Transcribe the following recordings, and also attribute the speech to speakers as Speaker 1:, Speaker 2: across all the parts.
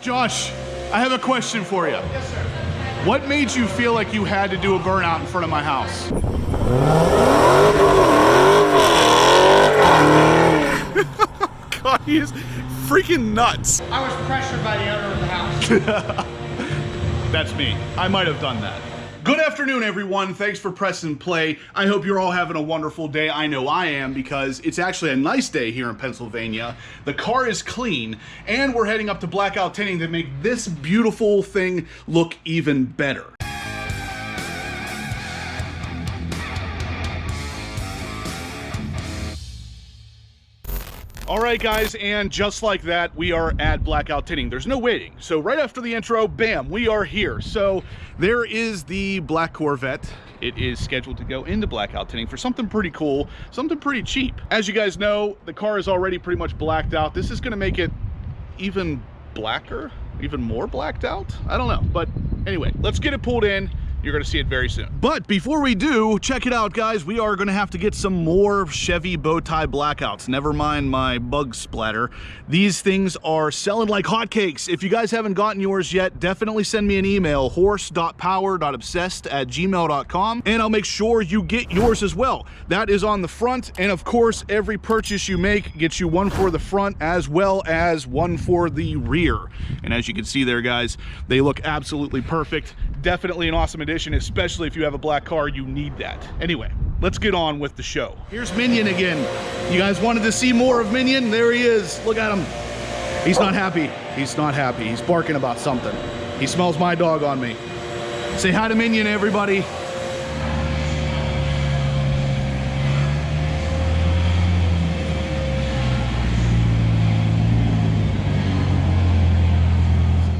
Speaker 1: Josh, I have a question for you.
Speaker 2: Yes, sir.
Speaker 1: What made you feel like you had to do a burnout in front of my house? God, he is freaking nuts.
Speaker 2: I was pressured by the owner of the house.
Speaker 1: That's me. I might have done that. Good afternoon, everyone. Thanks for pressing play. I hope you're all having a wonderful day. I know I am, because it's actually a nice day here in Pennsylvania. The car is clean, and we're heading up to Blackout Tinting to make this beautiful thing look even better. All right, guys, and just like that, we are at Blackout Tinting. There's no waiting. So right after the intro, bam, we are here. So there is the black Corvette. It is scheduled to go into Blackout Tinting for something pretty cool, something pretty cheap. As you guys know, the car is already pretty much blacked out. This is gonna make it even blacker, even more blacked out. I don't know, but anyway, let's get it pulled in. You're gonna see it very soon. But before we do, check it out, guys. We are gonna have to get some more Chevy bow tie blackouts. Never mind my bug splatter. These things are selling like hotcakes. If you guys haven't gotten yours yet, definitely send me an email, horse.power.obsessed@gmail.com, and I'll make sure you get yours as well. That is on the front, and of course, every purchase you make gets you one for the front as well as one for the rear. And as you can see there, guys, they look absolutely perfect. Definitely an awesome addition, especially if you have a black car. You need that. Anyway, let's get on with the show. Here's Minion again. You guys wanted to see more of Minion? There he is. Look at him. He's not happy. He's not happy. He's barking about something. He smells my dog on me. Say hi to Minion, everybody.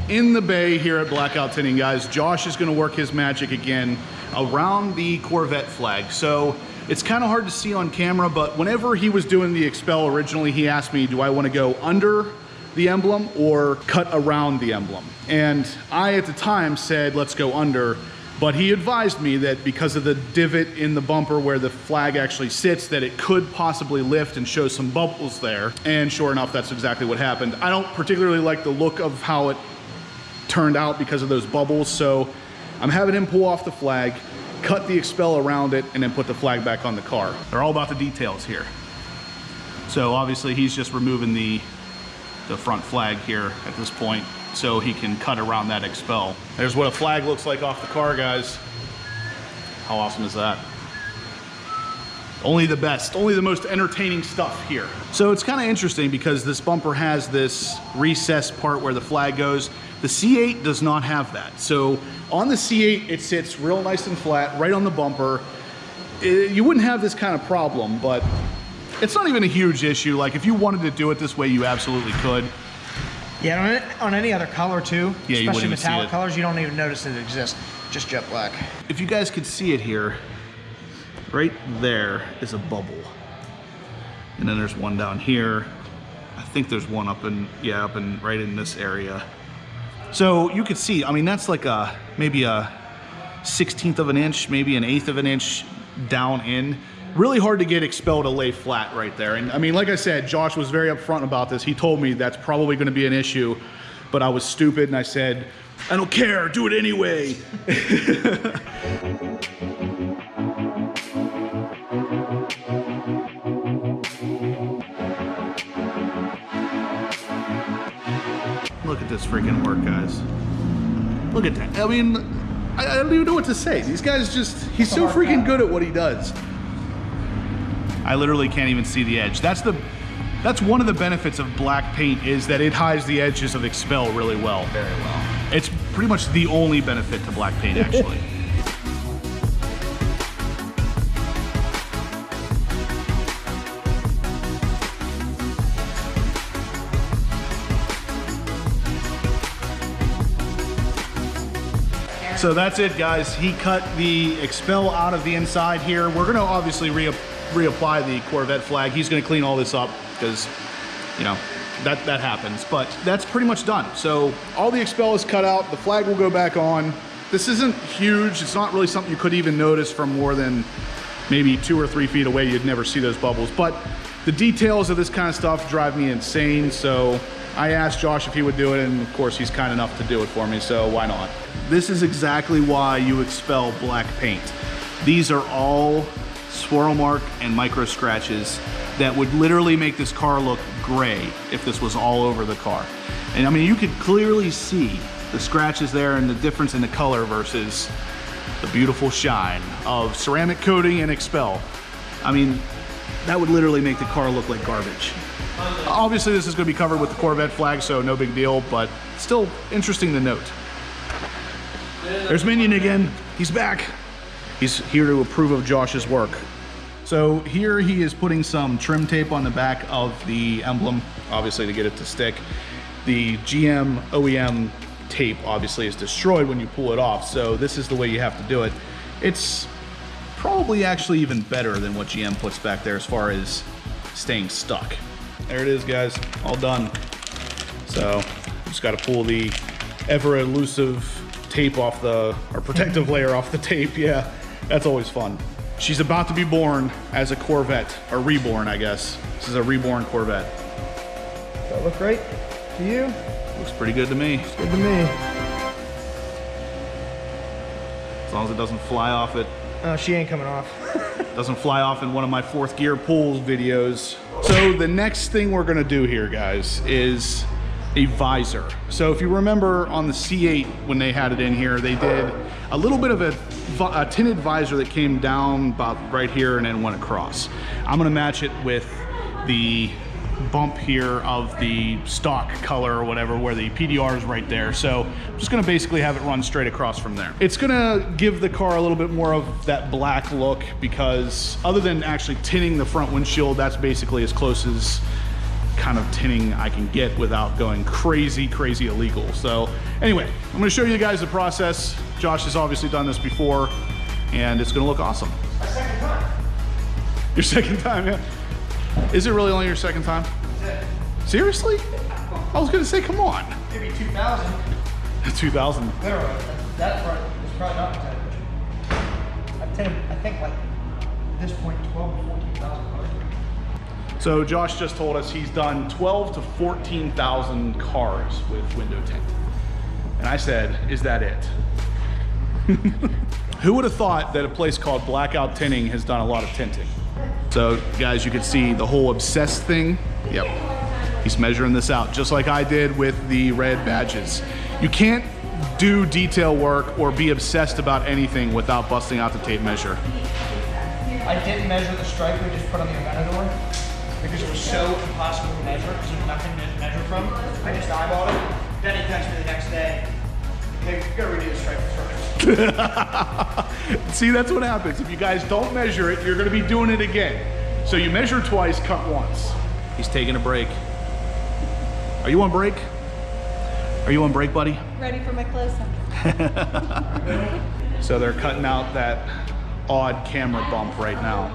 Speaker 1: In the bay here at Blackout Tinting, guys, Josh is gonna work his magic again around the Corvette flag. So it's kind of hard to see on camera, but whenever he was doing the XPEL originally, he asked me, do I want to go under the emblem or cut around the emblem? And I, at the time, said, let's go under. But he advised me that because of the divot in the bumper where the flag actually sits, that it could possibly lift and show some bubbles there. And sure enough, that's exactly what happened. I don't particularly like the look of how it turned out because of those bubbles, so I'm having him pull off the flag, cut the XPEL around it, and then put the flag back on the car. They're all about the details here. So obviously he's just removing the front flag here at this point so he can cut around that XPEL. There's what a flag looks like off the car, guys. How awesome is that? Only the best, only the most entertaining stuff here. So it's kind of interesting because this bumper has this recessed part where the flag goes. The C8 does not have that. So on the C8, it sits real nice and flat right on the bumper. You wouldn't have this kind of problem, but it's not even a huge issue. Like if you wanted to do it this way, you absolutely could.
Speaker 2: Yeah, on any other color too,
Speaker 1: yeah,
Speaker 2: especially metallic colors, you don't even notice that it exists, just jet black.
Speaker 1: If you guys could see it here, right there is a bubble. And then there's one down here. I think there's one up in, yeah, up in right in this area. So you could see, I mean, that's like maybe a 1/16 of an inch, maybe an 1/8 of an inch down in. Really hard to get XPEL to lay flat right there. And I mean, like I said, Josh was very upfront about this. He told me that's probably gonna be an issue, but I was stupid and I said, I don't care, do it anyway. Look at this freaking work, guys. Look at that. I mean, I don't even know what to say. These guys just, he's so freaking good at what he does. I literally can't even see the edge. That's one of the benefits of black paint, is that it hides the edges of XPEL really well.
Speaker 2: Very well.
Speaker 1: It's pretty much the only benefit to black paint, actually. So that's it, guys. He cut the XPEL out of the inside here. We're gonna obviously reapply the Corvette flag. He's gonna clean all this up because, you know, that happens. But that's pretty much done. So all the XPEL is cut out. The flag will go back on. This isn't huge. It's not really something you could even notice from more than maybe 2 or 3 feet away. You'd never see those bubbles. But the details of this kind of stuff drive me insane. So I asked Josh if he would do it, and of course he's kind enough to do it for me, so why not? This is exactly why you XPEL black paint. These are all swirl mark and micro scratches that would literally make this car look gray if this was all over the car. And I mean, you could clearly see the scratches there and the difference in the color versus the beautiful shine of ceramic coating and XPEL. I mean, that would literally make the car look like garbage. Obviously this is going to be covered with the Corvette flag, so no big deal, but still interesting to note. There's Minion again. He's back. He's here to approve of Josh's work. So here he is putting some trim tape on the back of the emblem, obviously to get it to stick. The GM OEM tape obviously is destroyed when you pull it off, so this is the way you have to do it. It's probably actually even better than what GM puts back there as far as staying stuck. There it is, guys, all done. So just got to pull the ever elusive tape off the, or protective layer off the tape. Yeah, that's always fun. She's about to be born as a Corvette, or reborn, I guess. This is a reborn Corvette.
Speaker 2: Does that look great to you?
Speaker 1: Looks pretty good to me.
Speaker 2: It's good to me.
Speaker 1: As long as it doesn't fly off it.
Speaker 2: Oh, she ain't coming off.
Speaker 1: Doesn't fly off in one of my fourth gear pulls videos. So the next thing we're gonna do here, guys, is a visor. So if you remember on the C8 when they had it in here, they did a little bit of a tinted visor that came down about right here and then went across. I'm gonna match it with the bump here of the stock color or whatever, where the PDR is right there. So I'm just gonna basically have it run straight across from there. It's gonna give the car a little bit more of that black look, because other than actually tinting the front windshield, that's basically as close as kind of tinting I can get without going crazy illegal. So anyway, I'm gonna show you guys the process. Josh has obviously done this before, and it's gonna look awesome.
Speaker 2: My second time.
Speaker 1: Your second time, yeah. Is it really only your second time?
Speaker 2: That's it.
Speaker 1: Seriously? I was gonna say, come on.
Speaker 2: Maybe 2,000.
Speaker 1: 2000.
Speaker 2: Literally, that part is probably not tinted. I've tinted, I think, like, at this point, 12 to 14,000 cars.
Speaker 1: So Josh just told us he's done 12 to 14,000 cars with window tint. And I said, is that it? Who would have thought that a place called Blackout Tinting has done a lot of tinting? So guys, you can see the whole obsessed thing. Yep, he's measuring this out just like I did with the red badges. You can't do detail work or be obsessed about anything without busting out the tape measure.
Speaker 2: I didn't measure the stripe we just put on the Aventador because it was so impossible to measure because there's nothing to measure from. I just eyeballed it. Then he texted me the next day, hey, you gotta redo the stripe first.
Speaker 1: See, that's what happens. If you guys don't measure it, you're gonna be doing it again. So you measure twice, cut once. He's taking a break. Are you on break? Are you on break, buddy?
Speaker 3: Ready for my close-up.
Speaker 1: So they're cutting out that odd camera bump right now.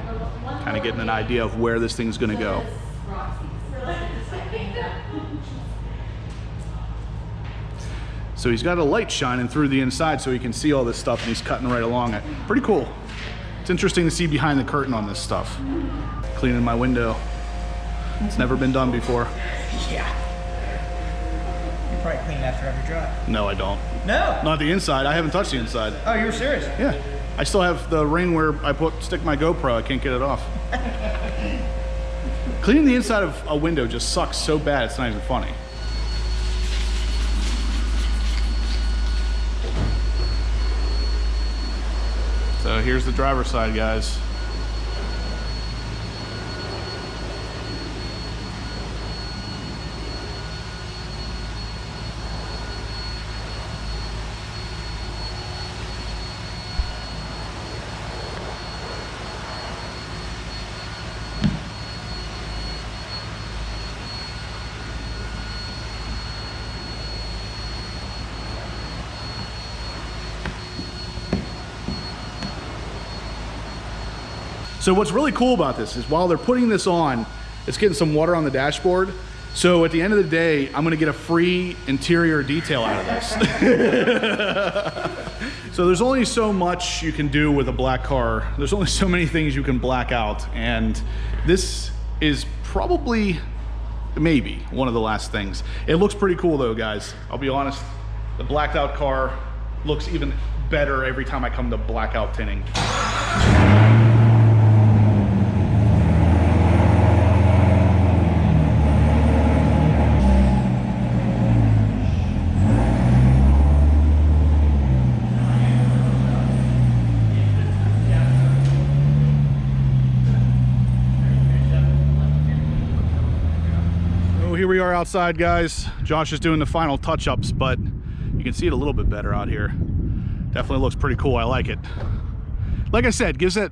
Speaker 1: Kind of getting an idea of where this thing's gonna go. So he's got a light shining through the inside so he can see all this stuff, and he's cutting right along it. Pretty cool. It's interesting to see behind the curtain on this stuff. Cleaning my window. It's never been done before.
Speaker 2: Yeah. You probably clean after every drive.
Speaker 1: No, I don't.
Speaker 2: No.
Speaker 1: Not the inside. I haven't touched the inside.
Speaker 2: Oh, you were serious?
Speaker 1: Yeah. I still have the ring where I stick my GoPro. I can't get it off. Cleaning the inside of a window just sucks so bad it's not even funny. So here's the driver's side, guys. So what's really cool about this is while they're putting this on, it's getting some water on the dashboard. So at the end of the day, I'm gonna get a free interior detail out of this. So there's only so much you can do with a black car. There's only so many things you can black out. And this is probably maybe one of the last things. It looks pretty cool though, guys. I'll be honest, the blacked out car looks even better every time I come to blackout tinting. Here we are outside, guys. Josh is doing the final touch-ups, but you can see it a little bit better out here. Definitely looks pretty cool. I like it. Like I said, gives the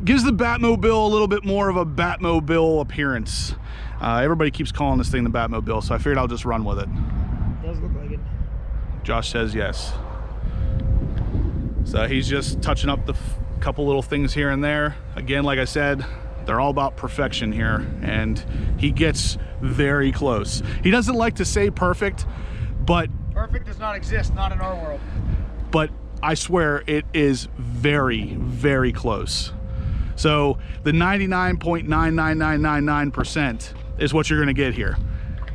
Speaker 1: Batmobile a little bit more of a Batmobile appearance. Everybody keeps calling this thing the Batmobile, so I figured I'll just run with it.
Speaker 2: It does look like it.
Speaker 1: Josh says yes. So he's just touching up the couple little things here and there. Again, like I said, they're all about perfection here, and he gets very close. He doesn't like to say perfect, but
Speaker 2: Perfect does not exist, not in our world.
Speaker 1: But I swear it is very, very close. So the 99.99999% is what you're gonna get here.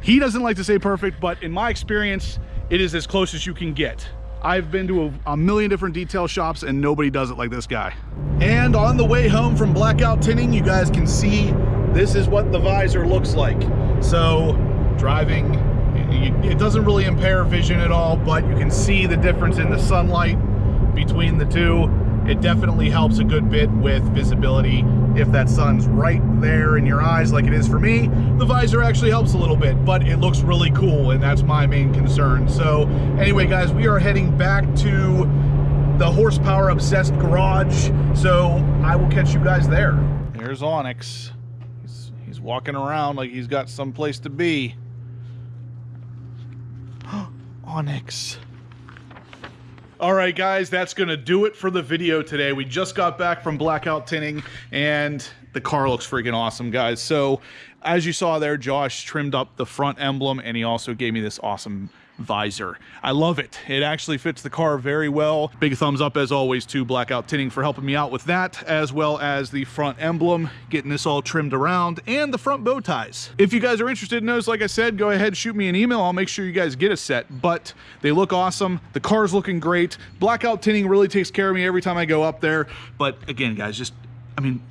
Speaker 1: He doesn't like to say perfect, but in my experience, it is as close as you can get. I've been to a million different detail shops and nobody does it like this guy. And on the way home from blackout tinting, you guys can see this is what the visor looks like. So driving, it doesn't really impair vision at all, but you can see the difference in the sunlight between the two. It definitely helps a good bit with visibility. If that sun's right there in your eyes like it is for me, the visor actually helps a little bit, but it looks really cool, and that's my main concern. So anyway, guys, we are heading back to the horsepower obsessed garage, so I will catch you guys there. There's Onyx. He's walking around like he's got some place to be. Onyx. All right, guys, that's gonna do it for the video today. We just got back from blackout tinting and the car looks freaking awesome, guys. So as you saw there, Josh trimmed up the front emblem and he also gave me this awesome visor. I love it. It actually fits the car very well. Big thumbs up as always to Blackout Tinting for helping me out with that, as well as the front emblem, getting this all trimmed around, and the front bow ties. If you guys are interested in those, like I said, go ahead, shoot me an email. I'll make sure you guys get a set, but they look awesome. The car's looking great. Blackout Tinting really takes care of me every time I go up there. But again, guys, just, I mean,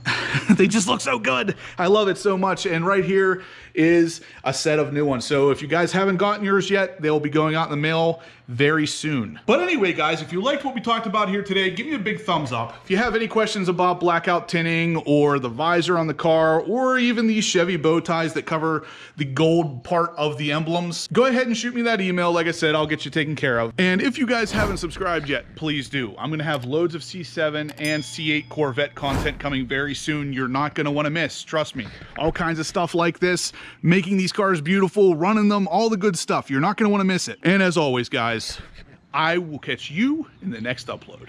Speaker 1: they just look so good. I love it so much. And right here is a set of new ones. So if you guys haven't gotten yours yet, they'll be going out in the mail very soon. But anyway, guys, if you liked what we talked about here today, give me a big thumbs up. If you have any questions about blackout tinting or the visor on the car, or even these Chevy bow ties that cover the gold part of the emblems, go ahead and shoot me that email. Like I said, I'll get you taken care of. And if you guys haven't subscribed yet, please do. I'm gonna have loads of C7 and C8 Corvette content coming very soon. You're not gonna wanna miss, trust me. All kinds of stuff like this, making these cars beautiful, running them, all the good stuff. You're not gonna wanna miss it. And as always, guys, I will catch you in the next upload.